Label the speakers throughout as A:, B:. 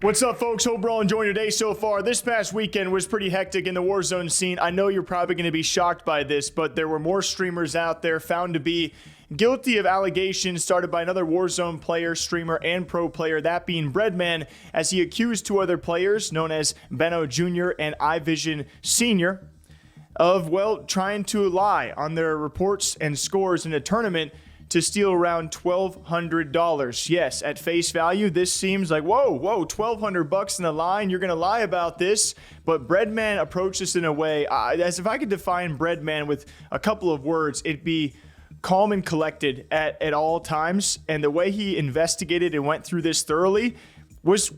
A: What's up, folks? Hope we're all enjoying your day so far. This past weekend was pretty hectic in the Warzone scene. I know you're probably going to be shocked by this, but there were more streamers out there found to be guilty of allegations started by another Warzone player, streamer, and pro player, that being Breadman, as he accused two other players, known as Benno Jr. and iVision Sr., of, well, trying to lie on their reports and scores in a tournament to steal around $1,200. Yes, at face value, this seems like, whoa, $1,200 in the line. You're going to lie about this. But Breadman approached this in a way, as if I could define Breadman with a couple of words, it'd be calm and collected at all times. And the way he investigated and went through this thoroughly was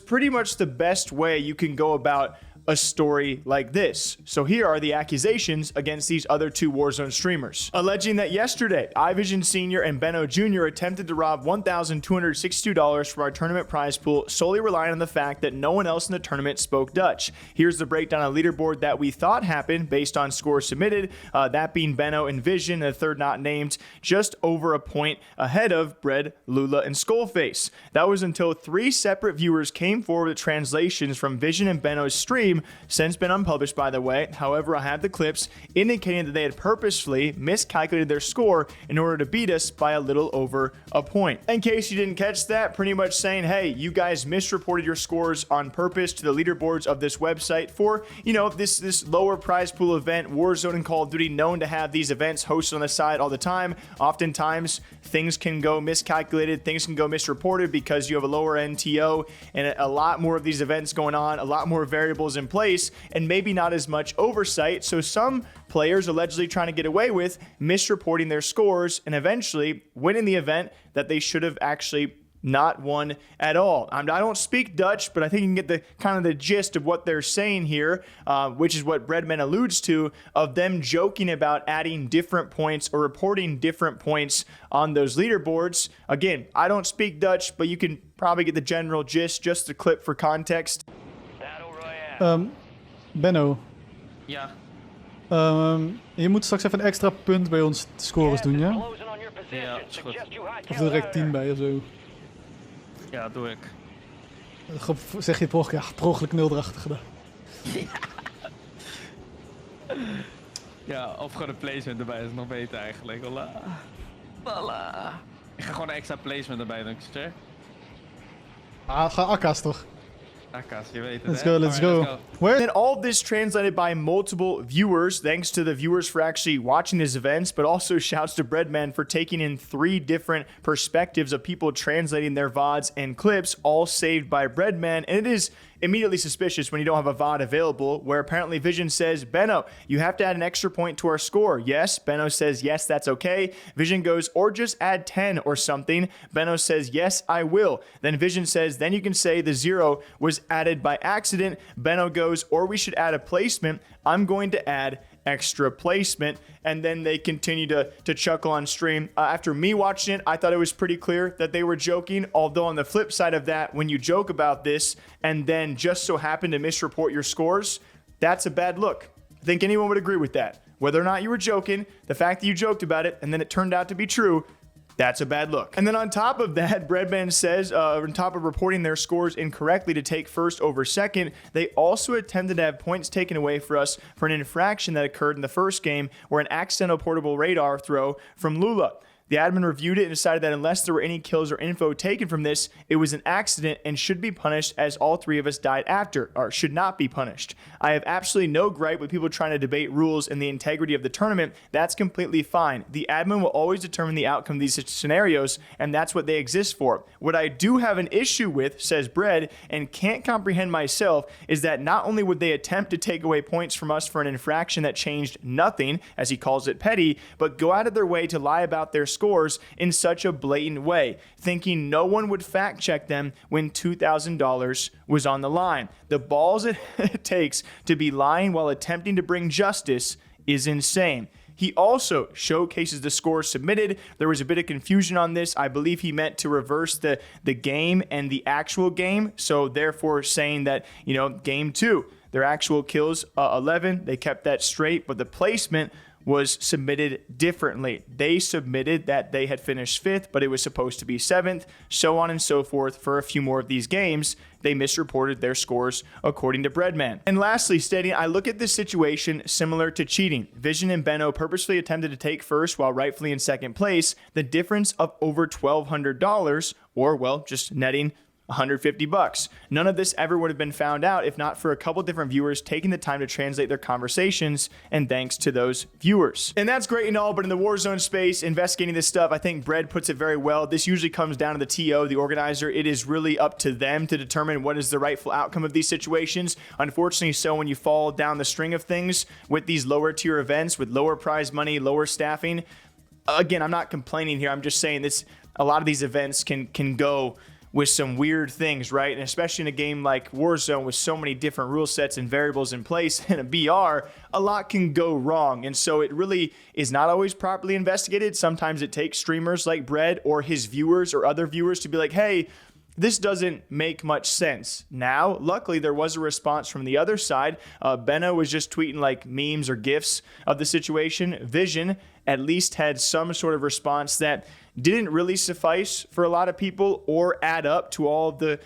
A: pretty much the best way you can go about a story like this. So here are the accusations against these other two Warzone streamers, alleging that yesterday, iVision Sr. and Benno Jr. attempted to rob $1,262 from our tournament prize pool, solely relying on the fact that no one else in the tournament spoke Dutch. Here's the breakdown of leaderboard that we thought happened based on scores submitted, that being Benno and Vision, the third not named, just over a point ahead of Bread, Lula, and Skullface. That was until three separate viewers came forward with translations from Vision and Benno's stream, since been unpublished, by the way. However, I have the clips indicating that they had purposefully miscalculated their score in order to beat us by a little over a point. In case you didn't catch that, pretty much saying, hey, you guys misreported your scores on purpose to the leaderboards of this website for, you know, this lower prize pool event. Warzone and Call of Duty known to have these events hosted on the side all the time. Oftentimes, things can go miscalculated, things can go misreported because you have a lower NTO and a lot more of these events going on, a lot more variables in place, and maybe not as much oversight. So some players allegedly trying to get away with misreporting their scores and eventually winning the event that they should have actually not won at all. I don't speak Dutch, but I think you can get the kind of the gist of what they're saying here, which is what Breadman alludes to, of them joking about adding different points or reporting different points on those leaderboards. Again, I don't speak Dutch, but you can probably get the general gist, just a clip for context.
B: Benno.
C: Ja.
B: Je moet straks even een extra punt bij ons scores doen, ja?
C: Ja, is goed.
B: Of direct 10 bij of zo.
C: Ja, doe ik.
B: Zeg je per ongeluk 0 erachter gedaan.
C: Ja, of gewoon een placement erbij is nog beter eigenlijk. Voilà. Ik ga gewoon een extra placement erbij doen, zeg.
B: Ga akka's toch?
C: Akas, je weet het,
B: let's go, let's go.
A: And all of this translated by multiple viewers, thanks to the viewers for actually watching these events, but also shouts to Breadman for taking in 3 different perspectives of people translating their VODs and clips, all saved by Breadman. And it is immediately suspicious when you don't have a VOD available, where apparently Vision says, Benno, you have to add an extra point to our score. Yes. Benno says, yes, that's okay. Vision goes, or just add 10 or something. Benno says, yes, I will. Then Vision says, then you can say the 0 was added by accident. Benno goes, or we should add a placement. I'm going to add extra placement. And then they continue to chuckle on stream. After me watching it, I thought it was pretty clear that they were joking. Although on the flip side of that, when you joke about this and then just so happen to misreport your scores, that's a bad look. I think anyone would agree with that. Whether or not you were joking, the fact that you joked about it and then it turned out to be true, that's a bad look. And then on top of that, Breadman says, on top of reporting their scores incorrectly to take first over second, they also attempted to have points taken away for us for an infraction that occurred in the first game, where an accidental portable radar throw from Lula. The admin reviewed it and decided that unless there were any kills or info taken from this, it was an accident and should be punished, as all 3 of us died after, or should not be punished. I have absolutely no gripe with people trying to debate rules and the integrity of the tournament. That's completely fine. The admin will always determine the outcome of these scenarios, and that's what they exist for. What I do have an issue with, says Bread, and can't comprehend myself, is that not only would they attempt to take away points from us for an infraction that changed nothing, as he calls it petty, but go out of their way to lie about their scores in such a blatant way, thinking no one would fact check them when $2,000 was on the line. The balls it takes to be lying while attempting to bring justice is insane. He also showcases the scores submitted. There was a bit of confusion on this. I believe he meant to reverse the game and the actual game. So therefore saying that, game 2, their actual kills 11, they kept that straight, but the placement was submitted differently. They submitted that they had finished 5th, but it was supposed to be 7th, so on and so forth. For a few more of these games, they misreported their scores according to Breadman. And lastly, stating, I look at this situation similar to cheating. Vision and Benno purposefully attempted to take first while rightfully in second place. The difference of over $1,200, or well, just netting $150. None of this ever would have been found out if not for a couple different viewers taking the time to translate their conversations, and thanks to those viewers. And that's great and all, but in the Warzone space, investigating this stuff, I think Bread puts it very well. This usually comes down to the TO, the organizer. It is really up to them to determine what is the rightful outcome of these situations. Unfortunately, so when you fall down the string of things with these lower tier events, with lower prize money, lower staffing, again, I'm not complaining here. I'm just saying this, a lot of these events can go with some weird things, right? And especially in a game like Warzone with so many different rule sets and variables in place in a BR, a lot can go wrong. And so it really is not always properly investigated. Sometimes it takes streamers like Bread or his viewers or other viewers to be like, hey, this doesn't make much sense. Now, luckily, there was a response from the other side. Benno was just tweeting like memes or GIFs of the situation. Vision at least had some sort of response that didn't really suffice for a lot of people or add up to all of the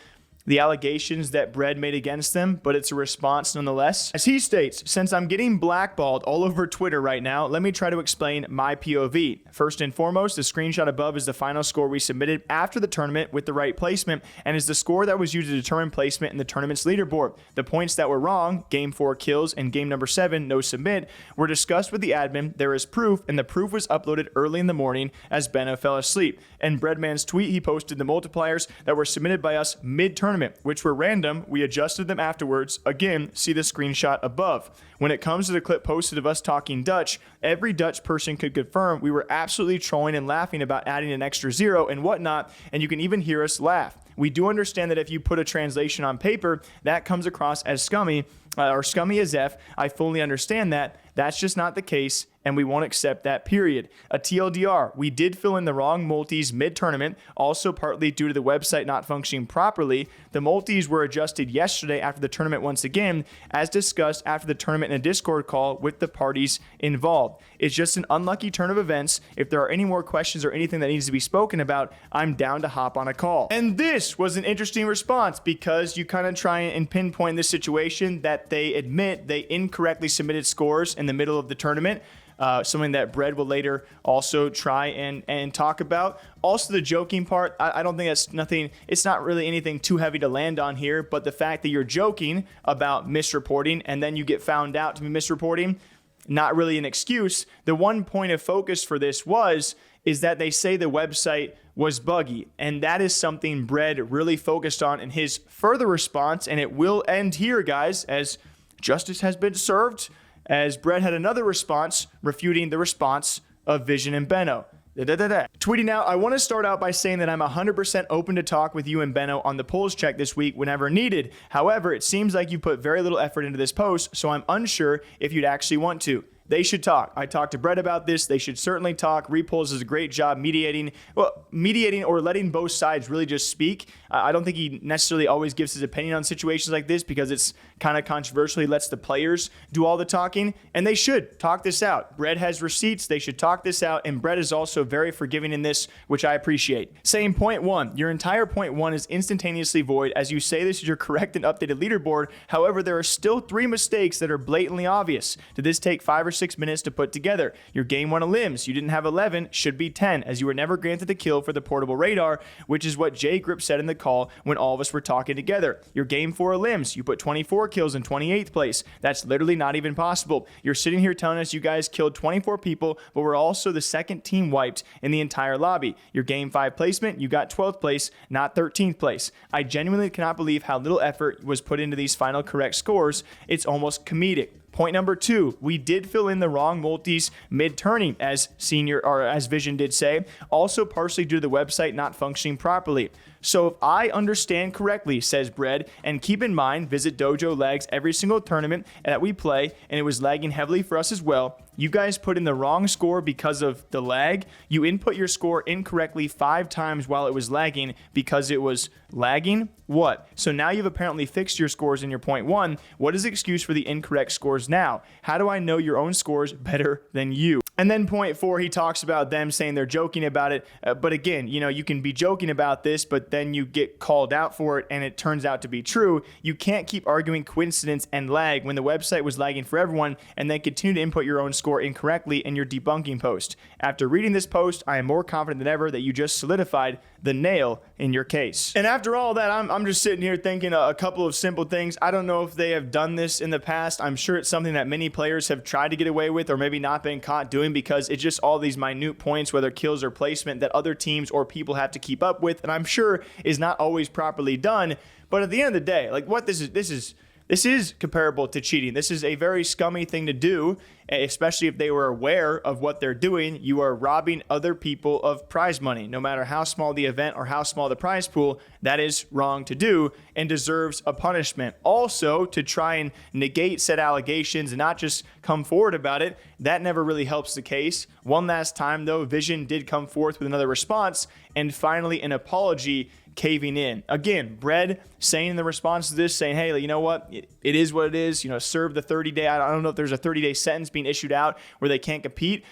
A: allegations that Bread made against them, but it's a response nonetheless. As he states, since I'm getting blackballed all over Twitter right now, let me try to explain my POV. First and foremost, the screenshot above is the final score we submitted after the tournament with the right placement, and is the score that was used to determine placement in the tournament's leaderboard. The points that were wrong, game 4 kills and game number 7, no submit, were discussed with the admin. There is proof, and the proof was uploaded early in the morning as Benno fell asleep. In Breadman's tweet, he posted the multipliers that were submitted by us mid-tournament, which were random. We adjusted them afterwards. Again, see the screenshot above. When it comes to the clip posted of us talking Dutch, every Dutch person could confirm we were absolutely trolling and laughing about adding an extra 0 and whatnot, and you can even hear us laugh. We do understand that if you put a translation on paper, that comes across as scummy, or scummy as F. I fully understand that. That's just not the case, and we won't accept that, period. A TLDR, we did fill in the wrong multis mid-tournament, also partly due to the website not functioning properly. The multis were adjusted yesterday after the tournament once again, as discussed after the tournament in a Discord call with the parties involved. It's just an unlucky turn of events. If there are any more questions or anything that needs to be spoken about, I'm down to hop on a call. And this was an interesting response because you kind of try and pinpoint this situation that they admit they incorrectly submitted scores in the middle of the tournament. Something that Bread will later also try and talk about. Also, the joking part, I don't think that's nothing, it's not really anything too heavy to land on here, but the fact that you're joking about misreporting and then you get found out to be misreporting, not really an excuse. The one point of focus for this is that they say the website was buggy, and that is something Bread really focused on in his further response, and it will end here, guys, as justice has been served, as Bread had another response refuting the response of Vision and Benno. Tweeting out, I want to start out by saying that I'm 100% open to talk with you and Benno on the polls check this week whenever needed. However, it seems like you put very little effort into this post, so I'm unsure if you'd actually want to. They should talk. I talked to Brett about this. They should certainly talk. Repulse does a great job mediating or letting both sides really just speak. I don't think he necessarily always gives his opinion on situations like this because it's kind of controversial. He lets the players do all the talking, and they should talk this out. Brett has receipts. They should talk this out, and Brett is also very forgiving in this, which I appreciate. Saying point 1, your entire point 1 is instantaneously void as you say this is your correct and updated leaderboard. However, there are still 3 mistakes that are blatantly obvious. Did this take 5 or 6 minutes to put together? Your game 1 elims. You didn't have 11, should be 10, as you were never granted the kill for the portable radar, which is what J Grip said in the call when all of us were talking together. Your game 4 elims. You put 24 kills in 28th place. That's literally not even possible. You're sitting here telling us you guys killed 24 people, but we're also the second team wiped in the entire lobby. Your game 5 placement, you got 12th place, not 13th place. I genuinely cannot believe how little effort was put into these final correct scores. It's almost comedic. Point number 2, we did fill in the wrong multis mid-turning, as Vision did say, also partially due to the website not functioning properly. So if I understand correctly, says Bread, and keep in mind, Visit Dojo lags every single tournament that we play, and it was lagging heavily for us as well. You guys put in the wrong score because of the lag. You input your score incorrectly 5 times while it was lagging because it was lagging. What? So now you've apparently fixed your scores in your point 1. What is the excuse for the incorrect scores now? How do I know your own scores better than you? And then point 4, he talks about them saying they're joking about it. But again, you can be joking about this, but then you get called out for it and it turns out to be true. You can't keep arguing coincidence and lag when the website was lagging for everyone and then continue to input your own score incorrectly in your debunking post. After reading this post, I am more confident than ever that you just solidified the nail in your case. And after all that, I'm just sitting here thinking a couple of simple things. I don't know if they have done this in the past. I'm sure it's something that many players have tried to get away with or maybe not been caught doing because it's just all these minute points, whether kills or placement, that other teams or people have to keep up with, and I'm sure is not always properly done. But at the end of the day, like what this is comparable to cheating. This is a very scummy thing to do, especially if they were aware of what they're doing. You are robbing other people of prize money. No matter how small the event or how small the prize pool, that is wrong to do and deserves a punishment. Also, to try and negate said allegations and not just come forward about it, that never really helps the case. One last time, though, Vision did come forth with another response and finally an apology caving in. Again, Bread saying in the response to this, saying, hey, you know what? It is what it is. Serve the 30-day. I don't know if there's a 30-day sentence being issued out where they can't compete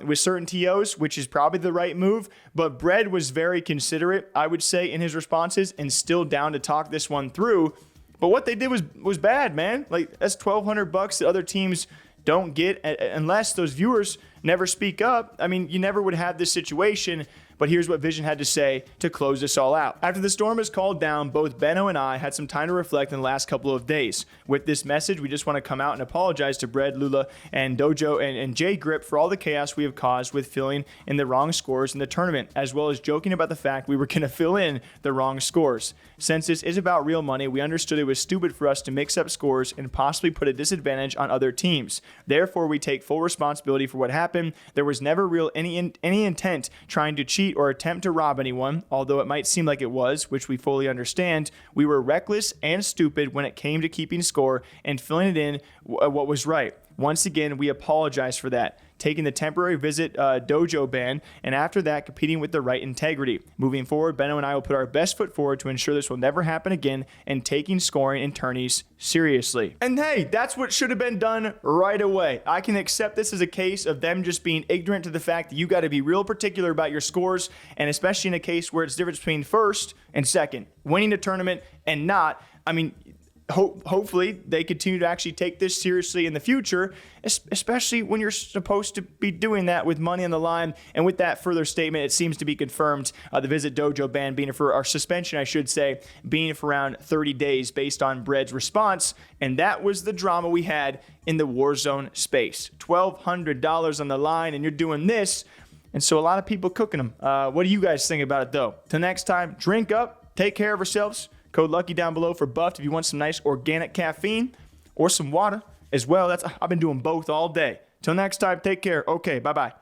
A: with certain TOs, which is probably the right move. But Bread was very considerate, I would say, in his responses and still down to talk this one through. But what they did was bad, man. Like, that's $1,200 that other teams don't get unless those viewers never speak up. I mean, you never would have this situation. But here's what Vision had to say to close this all out. After the storm is called down, both Benno and I had some time to reflect in the last couple of days. With this message, we just want to come out and apologize to Bread, Lula, and Dojo and J Grip for all the chaos we have caused with filling in the wrong scores in the tournament, as well as joking about the fact we were going to fill in the wrong scores. Since this is about real money, we understood it was stupid for us to mix up scores and possibly put a disadvantage on other teams. Therefore, we take full responsibility for what happened. There was never any intent trying to cheat or attempt to rob anyone, although it might seem like it was, which we fully understand. We were reckless and stupid when it came to keeping score and filling it in what was right. Once again, we apologize for that. Taking the temporary visit dojo ban, and after that, competing with the right integrity. Moving forward, Benno and I will put our best foot forward to ensure this will never happen again and taking scoring and tourneys seriously. And hey, that's what should have been done right away. I can accept this as a case of them just being ignorant to the fact that you got to be real particular about your scores, and especially in a case where it's the difference between first and second, winning a tournament and not. I mean, hopefully they continue to actually take this seriously in the future, especially when you're supposed to be doing that with money on the line. And with that further statement, it seems to be confirmed, the Visit Dojo ban being for our suspension, I should say, being for around 30 days based on Bread's response. And that was the drama we had in the Warzone space. $1,200 on the line, and you're doing this. And so a lot of people cooking them. What do you guys think about it, though? Till next time, drink up, take care of yourselves. Code Lucky down below for Buffed if you want some nice organic caffeine or some water as well. I've been doing both all day. Till next time, take care. Okay, bye-bye.